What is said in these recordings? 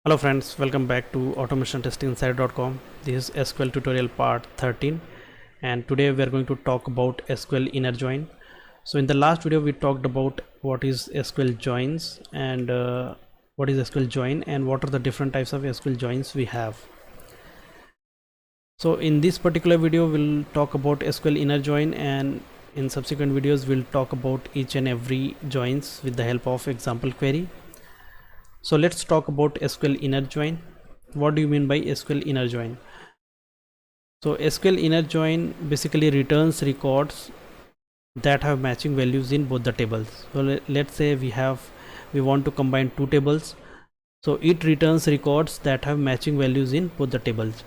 Hello friends, welcome back to automationtestinginsider.com. This is SQL tutorial part 13 and today we are going to talk about SQL inner join. So in the last video we talked about what is SQL joins and what is SQL join and what are the different types of SQL joins we have. So in this particular video we'll talk about SQL inner join, and in subsequent videos we'll talk about each and every joins with the help of example query. So let's talk about SQL inner join. What do you mean by SQL inner join? So SQL inner join basically returns records that have matching values in both the tables. So let's say we want to combine two tables. So it returns records that have matching values in both the tables.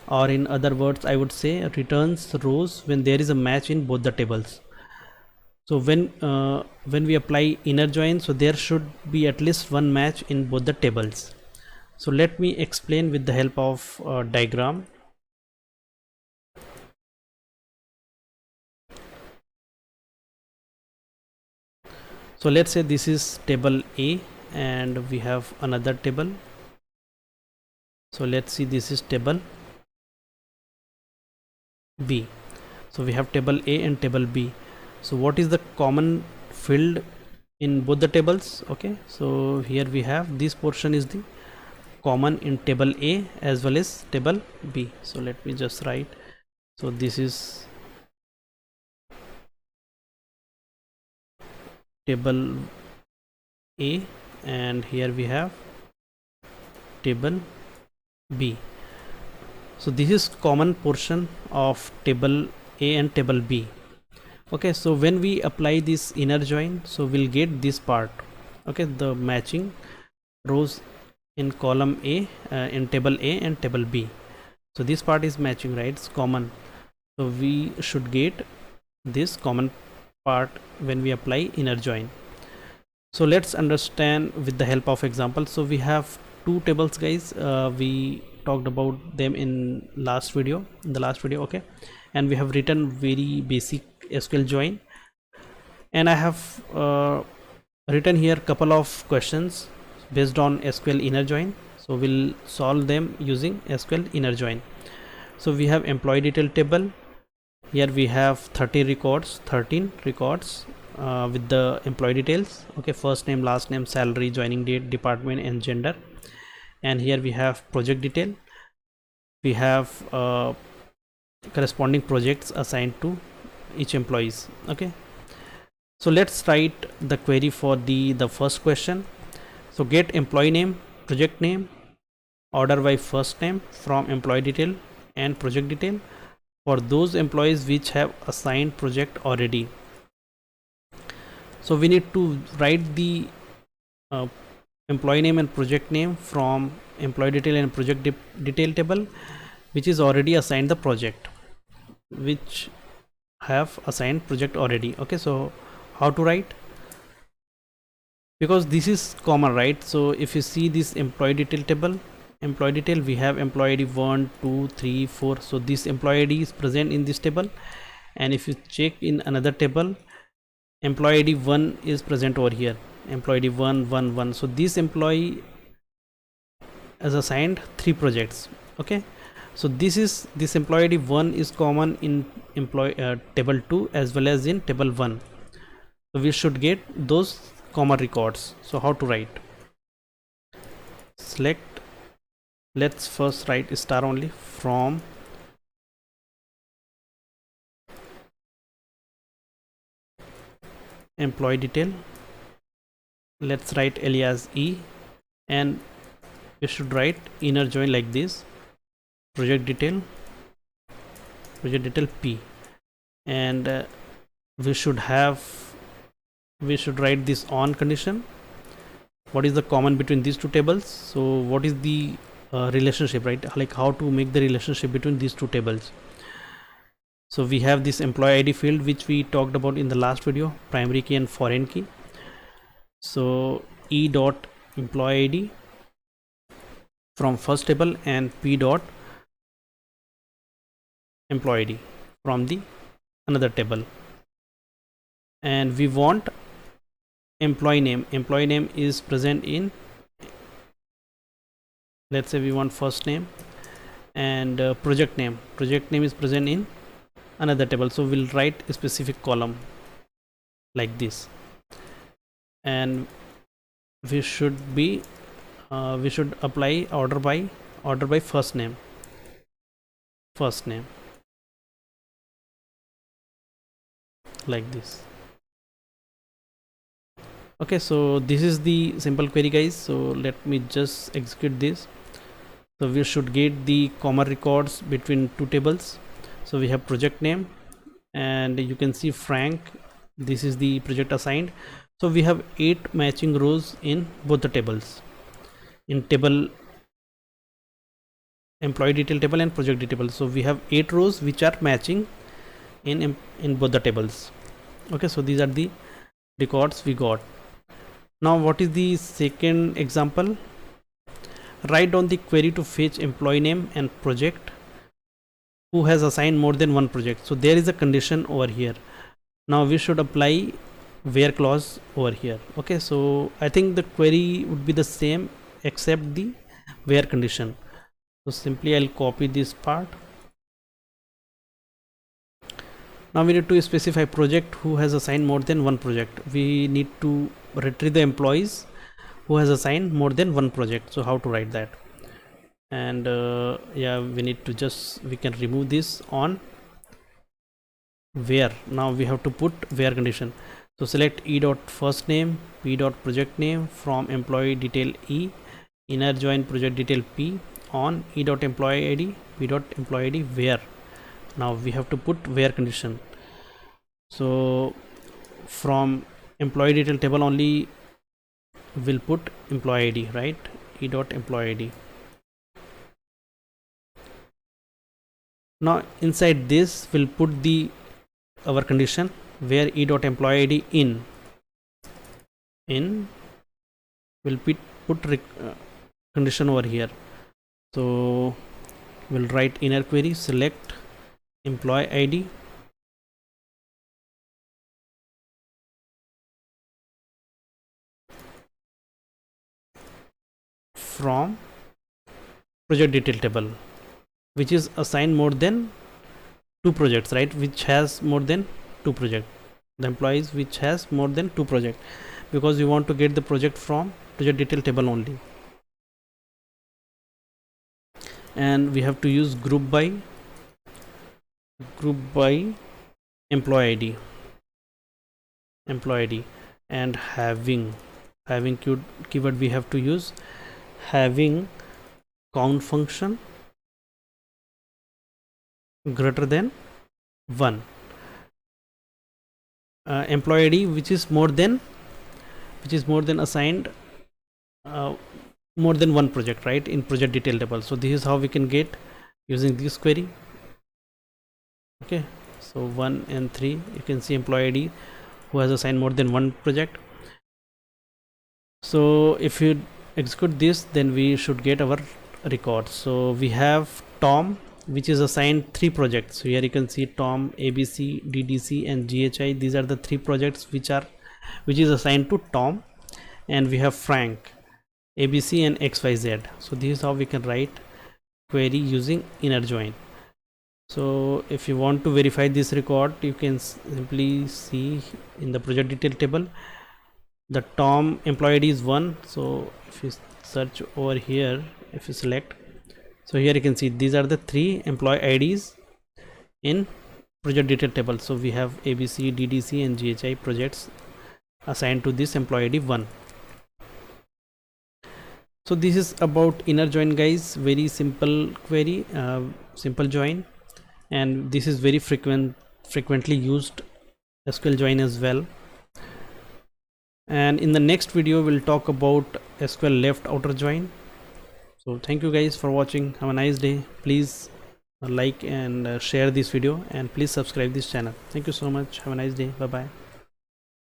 Or in other words, I would say returns rows when there is a match in both the tables. So when we apply inner join, so there should be at least one match in both the tables. So let me explain with the help of a diagram. So let's say this is table A and we have another table. So let's see, this is table B. So we have table A and table B. So what is the common field in both the tables? Okay, so here we have this portion is the common in table A as well as table B. So let me just write. So this is table A and here we have table B. So this is common portion of table A and table B. Okay, so when we apply this inner join, so we'll get this part. Okay, the matching rows in column A, in table A and table B. So this part is matching, right? It's common. So we should get this common part when we apply inner join. So let's understand with the help of example. So we have two tables, guys. We talked about them in the last video. Okay, and we have written very basic SQL join, and I have written here couple of questions based on SQL inner join. So we'll solve them using SQL inner join. So we have employee detail table. Here we have 13 records with the employee details. Okay, first name, last name, salary, joining date, department and gender. And here we have project detail. We have corresponding projects assigned to each employees. Okay, so let's write the query for the first question. So get employee name, project name, order by first name from employee detail and project detail for those employees which have assigned project already. So we need to write the employee name and project name from employee detail and project detail table which is already assigned the project, which have assigned project already. Okay, so how to write? Because this is common, right? So if you see this employee detail table, employee detail, we have employee ID 1 2 3 4. So this employee ID is present in this table, and if you check in another table, employee ID 1 is present over here, employee ID 1 1 1. So this employee has assigned 3 projects. Okay, so this employee ID 1 is common in table 2 as well as in table 1. So we should get those common records. So how to write? Select, let's first write star only from employee detail. Let's write alias E, and we should write inner join like this, project detail P, and we should write this on condition. What is the common between these two tables? So what is the relationship, right? Like how to make the relationship between these two tables. So we have this employee ID field which we talked about in the last video, primary key and foreign key. So E dot employee ID from first table and P dot employee ID from the another table, and we want employee name is present in let's say we want first name and project name is present in another table, so we'll write a specific column like this, and we should apply order by first name like this. Okay, so this is the simple query, guys. So let me just execute this. So we should get the common records between two tables. So we have project name, and you can see Frank, this is the project assigned. So we have 8 matching rows in both the tables, in table employee detail table and project detail. So we have 8 rows which are matching in both the tables. Okay, so these are the records we got. Now what is the second example? Write down the query to fetch employee name and project who has assigned more than one project. So there is a condition over here. Now we should apply where clause over here. Okay, so I think the query would be the same except the where condition. So simply I'll copy this part. Now we need to specify project who has assigned more than one project. We need to retrieve the employees who has assigned more than one project. So how to write that? And yeah, we can remove this on where. Now we have to put where condition. So select e dot first name, p dot project name from employee detail e, inner join project detail p on e dot employee id, p dot employee id where. Now we have to put where condition. So from employee detail table only we'll put employee id, right? E dot employee id. Now inside this we'll put our condition where e dot employee id in will put condition over here. So we'll write inner query, select employee id from project detail table which is assigned more than 2 projects, right? Which has more than 2 projects, the employees which has more than 2 projects, because we want to get the project from project detail table only. And we have to use group by employee id and having keyword we have to use having count function greater than 1, employee id which is more than assigned more than one project, right, in project detail table. So this is how we can get using this query. Okay, so 1 and 3, you can see employee id who has assigned more than one project. So if you execute this, then we should get our records. So we have Tom which is assigned 3 projects. So here you can see Tom, ABC, DDC and GHI. These are the 3 projects which is assigned to Tom. And we have Frank, ABC and XYZ. So this is how we can write query using inner join. So if you want to verify this record, you can simply see in the project detail table the Tom employee ID is 1. So if you search over here, if you select, so here you can see these are the 3 employee IDs in project detail table. So we have ABC, DDC and GHI projects assigned to this employee ID 1. So this is about inner join, guys. Very simple query, simple join, and this is very frequently used SQL join as well. And in the next video we'll talk about SQL left outer join. So thank you guys for watching. Have a nice day. Please like and share this video, and please subscribe this channel. Thank you so much. Have a nice day. Bye bye.